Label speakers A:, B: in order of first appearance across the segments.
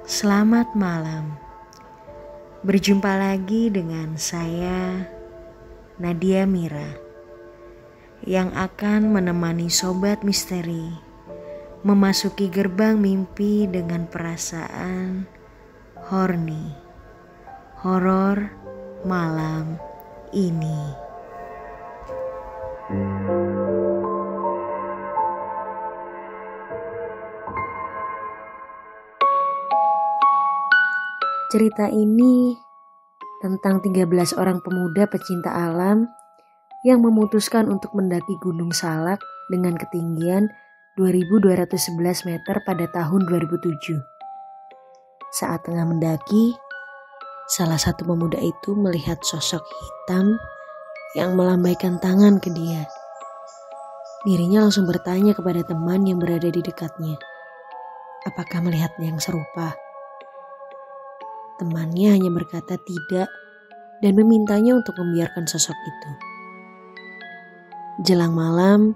A: Selamat malam. Berjumpa lagi dengan saya, Nadia Mira, yang akan menemani Sobat Misteri memasuki gerbang mimpi dengan perasaan horny, horor malam ini. Cerita ini tentang 13 orang pemuda pecinta alam yang memutuskan untuk mendaki Gunung Salak dengan ketinggian 2211 meter pada tahun 2007. Saat tengah mendaki, salah satu pemuda itu melihat sosok hitam yang melambaikan tangan ke dia. Dirinya langsung bertanya kepada teman yang berada di dekatnya, apakah melihat yang serupa? Temannya hanya berkata tidak dan memintanya untuk membiarkan sosok itu. Jelang malam,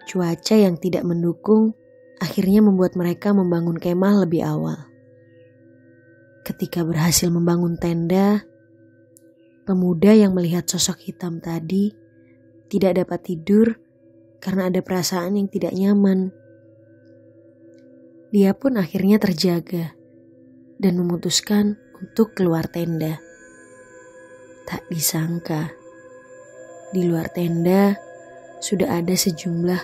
A: cuaca yang tidak mendukung akhirnya membuat mereka membangun kemah lebih awal. Ketika berhasil membangun tenda, pemuda yang melihat sosok hitam tadi tidak dapat tidur karena ada perasaan yang tidak nyaman. Dia pun akhirnya terjaga dan memutuskan untuk keluar tenda. Tak disangka, di luar tenda sudah ada sejumlah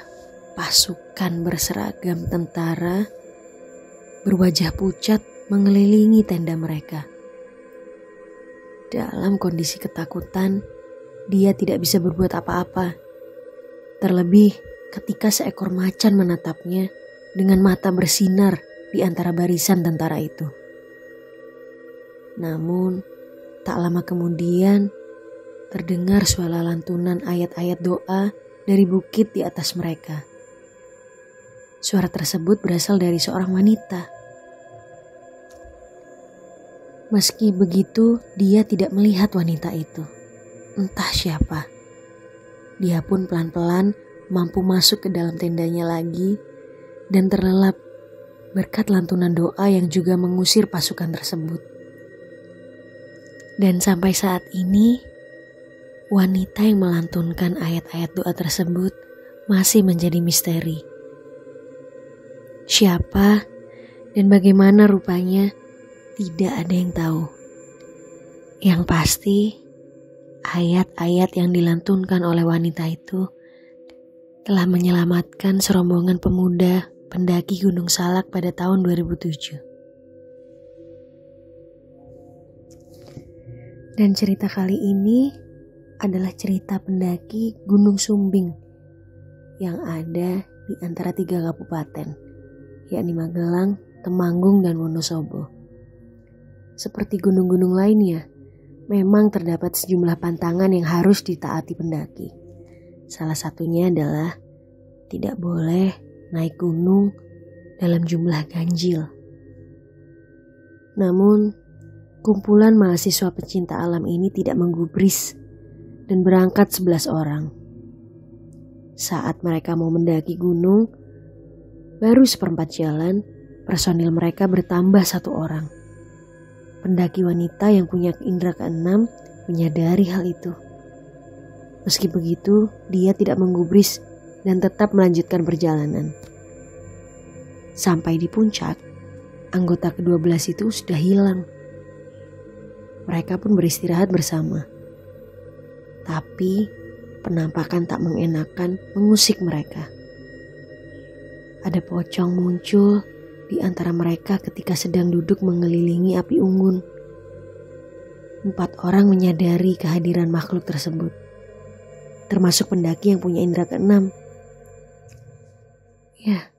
A: pasukan berseragam tentara berwajah pucat mengelilingi tenda mereka. Dalam kondisi ketakutan, dia tidak bisa berbuat apa-apa. Terlebih ketika seekor macan menatapnya dengan mata bersinar di antara barisan tentara itu. Namun, tak lama kemudian terdengar suara lantunan ayat-ayat doa dari bukit di atas mereka. Suara tersebut berasal dari seorang wanita. Meski begitu, dia tidak melihat wanita itu. Entah siapa. Dia pun pelan-pelan mampu masuk ke dalam tendanya lagi dan terlelap berkat lantunan doa yang juga mengusir pasukan tersebut. Dan sampai saat ini, wanita yang melantunkan ayat-ayat doa tersebut masih menjadi misteri. Siapa dan bagaimana rupanya tidak ada yang tahu. Yang pasti, ayat-ayat yang dilantunkan oleh wanita itu telah menyelamatkan serombongan pemuda pendaki Gunung Salak pada tahun 2007. Dan cerita kali ini adalah cerita pendaki Gunung Sumbing yang ada di antara 3 kabupaten, yakni Magelang, Temanggung, dan Wonosobo. Seperti gunung-gunung lainnya, memang terdapat sejumlah pantangan yang harus ditaati pendaki. Salah satunya adalah tidak boleh naik gunung dalam jumlah ganjil. Namun, kumpulan mahasiswa pecinta alam ini tidak menggubris dan berangkat 11 orang. Saat mereka mau mendaki gunung, baru seperempat jalan, personil mereka bertambah 1 orang. Pendaki wanita yang punya indera keenam menyadari hal itu. Meski begitu, dia tidak menggubris dan tetap melanjutkan perjalanan. Sampai di puncak, anggota ke-12 itu sudah hilang. Mereka pun beristirahat bersama. Tapi penampakan tak mengenakan mengusik mereka. Ada pocong muncul di antara mereka ketika sedang duduk mengelilingi api unggun. 4 orang menyadari kehadiran makhluk tersebut, termasuk pendaki yang punya indera keenam. Ya,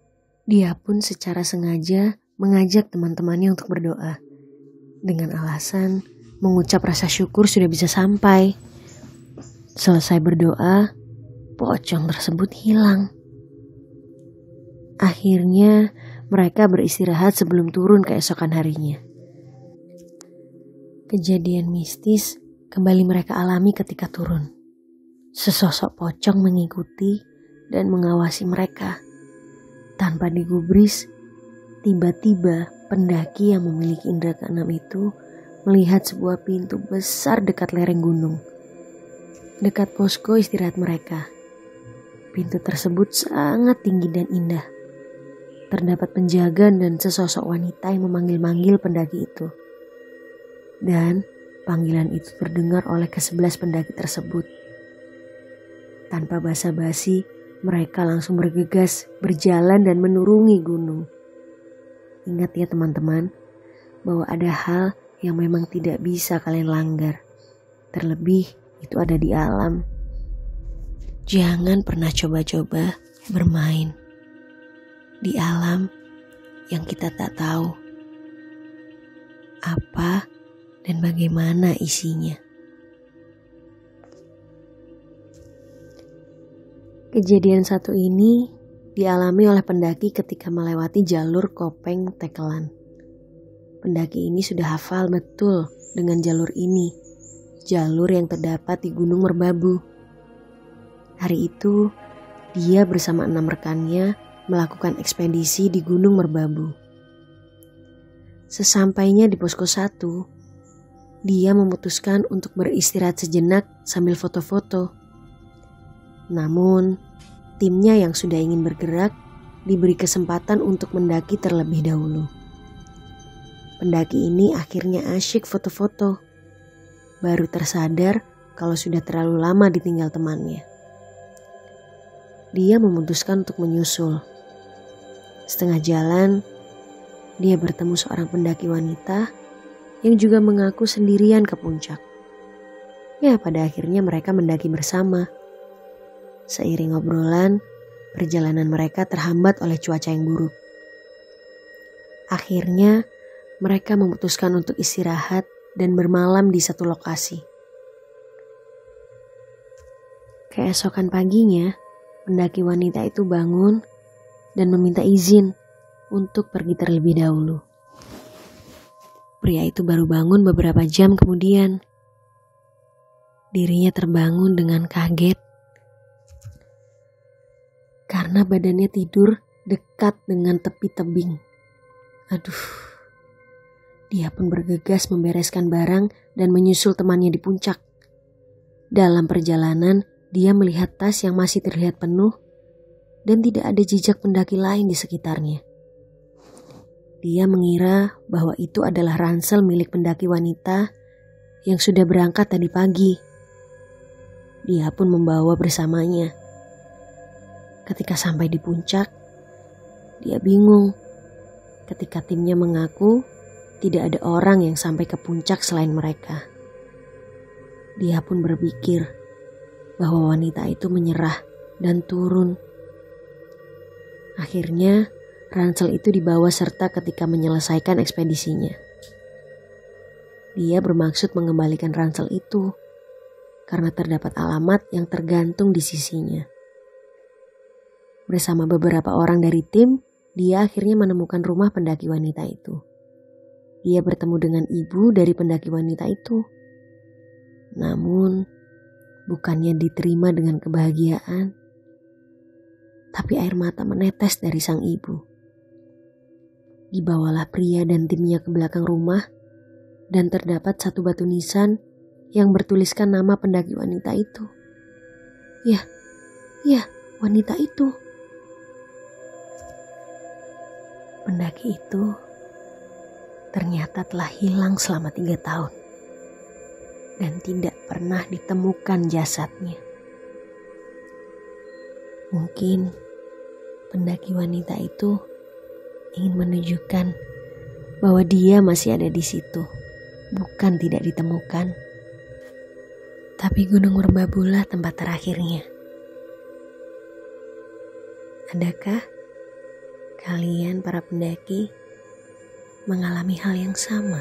A: dia pun secara sengaja mengajak teman-temannya untuk berdoa dengan alasan mengucap rasa syukur sudah bisa sampai. Selesai berdoa, pocong tersebut hilang. Akhirnya mereka beristirahat sebelum turun keesokan harinya. Kejadian mistis kembali mereka alami ketika turun. Sesosok pocong mengikuti dan mengawasi mereka. Tanpa digubris, tiba-tiba Pendaki yang memiliki indera keenam itu melihat sebuah pintu besar dekat lereng gunung, dekat posko istirahat mereka. Pintu tersebut sangat tinggi dan indah. Terdapat penjaga dan sesosok wanita yang memanggil-manggil pendaki itu. Dan panggilan itu terdengar oleh ke-11 pendaki tersebut. Tanpa basa-basi, mereka langsung bergegas, berjalan dan menuruni gunung. Ingat ya teman-teman, bahwa ada hal yang memang tidak bisa kalian langgar. Terlebih itu ada di alam. Jangan pernah coba-coba bermain di alam yang kita tak tahu apa dan bagaimana isinya. Kejadian satu ini dialami oleh pendaki ketika melewati jalur Kopeng Tekelan. Pendaki ini sudah hafal betul dengan jalur ini, jalur yang terdapat di Gunung Merbabu. Hari itu, dia bersama 6 rekannya melakukan ekspedisi di Gunung Merbabu. Sesampainya di posko 1, dia memutuskan untuk beristirahat sejenak sambil foto-foto. Namun, timnya yang sudah ingin bergerak diberi kesempatan untuk mendaki terlebih dahulu. Pendaki ini akhirnya asyik foto-foto. Baru tersadar kalau sudah terlalu lama ditinggal temannya. Dia memutuskan untuk menyusul. Setengah jalan, dia bertemu seorang pendaki wanita yang juga mengaku sendirian ke puncak. Ya, pada akhirnya mereka mendaki bersama. Seiring obrolan, perjalanan mereka terhambat oleh cuaca yang buruk. Akhirnya, mereka memutuskan untuk istirahat dan bermalam di satu lokasi. Keesokan paginya, pendaki wanita itu bangun dan meminta izin untuk pergi terlebih dahulu. Pria itu baru bangun beberapa jam kemudian. Dirinya terbangun dengan kaget karena badannya tidur dekat dengan tepi tebing. Aduh, dia pun bergegas membereskan barang dan menyusul temannya di puncak. Dalam perjalanan, dia melihat tas yang masih terlihat penuh dan tidak ada jejak pendaki lain di sekitarnya. Dia mengira bahwa itu adalah ransel milik pendaki wanita yang sudah berangkat tadi pagi. Dia pun membawa bersamanya. Ketika sampai di puncak, dia bingung ketika timnya mengaku tidak ada orang yang sampai ke puncak selain mereka. Dia pun berpikir bahwa wanita itu menyerah dan turun. Akhirnya, ransel itu dibawa serta ketika menyelesaikan ekspedisinya. Dia bermaksud mengembalikan ransel itu karena terdapat alamat yang tergantung di sisinya. Bersama beberapa orang dari tim, dia akhirnya menemukan rumah pendaki wanita itu. Dia bertemu dengan ibu dari pendaki wanita itu. Namun, bukannya diterima dengan kebahagiaan, tapi air mata menetes dari sang ibu. Dibawalah pria dan timnya ke belakang rumah dan terdapat satu batu nisan yang bertuliskan nama pendaki wanita itu. Ya, wanita itu. Pendaki itu ternyata telah hilang selama 3 tahun dan tidak pernah ditemukan jasadnya. Mungkin pendaki wanita itu ingin menunjukkan bahwa dia masih ada di situ, bukan tidak ditemukan. Tapi Gunung Merbabulah tempat terakhirnya. Adakah kalian para pendaki mengalami hal yang sama?